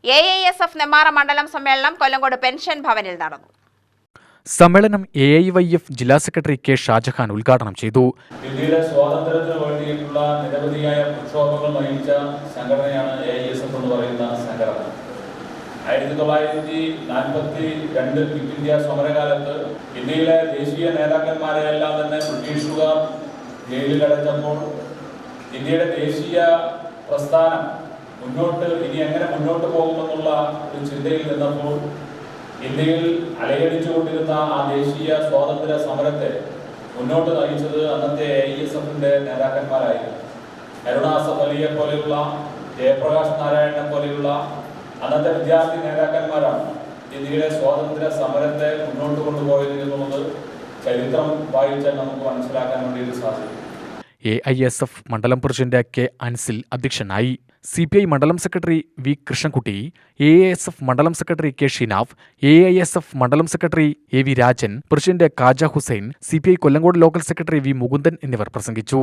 AISF Nemmara മണ്ഡലം സമ്മേളനം Kollengode pension ഭവനിൽ നടന്നു. സമ്മേളനം AIYF ജില്ലാ സെക്രട്ടറി കെ ഷാജഹാൻ ഉദ്ഘാടനം ചെയ്തു. ഇന്ത്യയുടെ സ്വാതന്ത്ര്യത്തിന് വേണ്ടിയിട്ടുള്ള നിരവധിയായ പ്രക്ഷോഭങ്ങൾ നയിച്ച സംഘടനയാണ് AISF എന്ന് പറയുന്ന സംഘടന. 1942 ക്വിറ്റ് ഇന്ത്യ സമരകാലത്ത് ഇന്ത്യയിലെ ദേശീയ നേതാക്കന്മാരെയെല്ലാം തന്നെ ബ്രിട്ടീഷുകാർ ജയിലിലടച്ചപ്പോൾ ഇന്ത്യയുടെ ദേശീയ പ്രസ്ഥാനം ഇനി എങ്ങനെ മുന്നോട്ട് പോകുമെന്നുള്ള ഒരു ചിന്തയിൽ നിന്നപ്പോൾ ഇന്ത്യയിൽ അലയടിച്ചുകൊണ്ടിരുന്ന ആ ദേശീയ സ്വാതന്ത്ര്യ സമരത്തെ മുന്നോട്ട് നയിച്ചത് അന്നത്തെ AISFന്റെ നേതാക്കന്മാരായിരുന്നു. കരുണാസഫ് അലിയെ പോലെയുള്ള, ജയപ്രകാശ് നാരായണനെ പോലെയുള്ള അന്നത്തെ വിദ്യാർത്ഥി നേതാക്കന്മാരാണ് ഇന്ത്യയുടെ സ്വാതന്ത്ര്യ സമരത്തെ മുന്നോട്ട് കൊണ്ടുപോയത് എന്നുള്ളത് ചരിത്രം വായിച്ചാൽ നമുക്ക് മനസ്സിലാക്കാൻ വേണ്ടിയിട്ട് സാധിക്കും. AISF മണ്ഡലം പ്രസിഡന്റ് കെ അൻസിൽ അധ്യക്ഷനായി. CPI മണ്ഡലം സെക്രട്ടറി വി കൃഷ്ണൻകുട്ടി, AISF മണ്ഡലം സെക്രട്ടറി കെ ഷിനാഫ്, AISF മണ്ഡലം secretary AV Rajan, president Kaja Hussain, CPI Kollengode local secretary V Mukundan എന്നിവർ പ്രസംഗിച്ചു.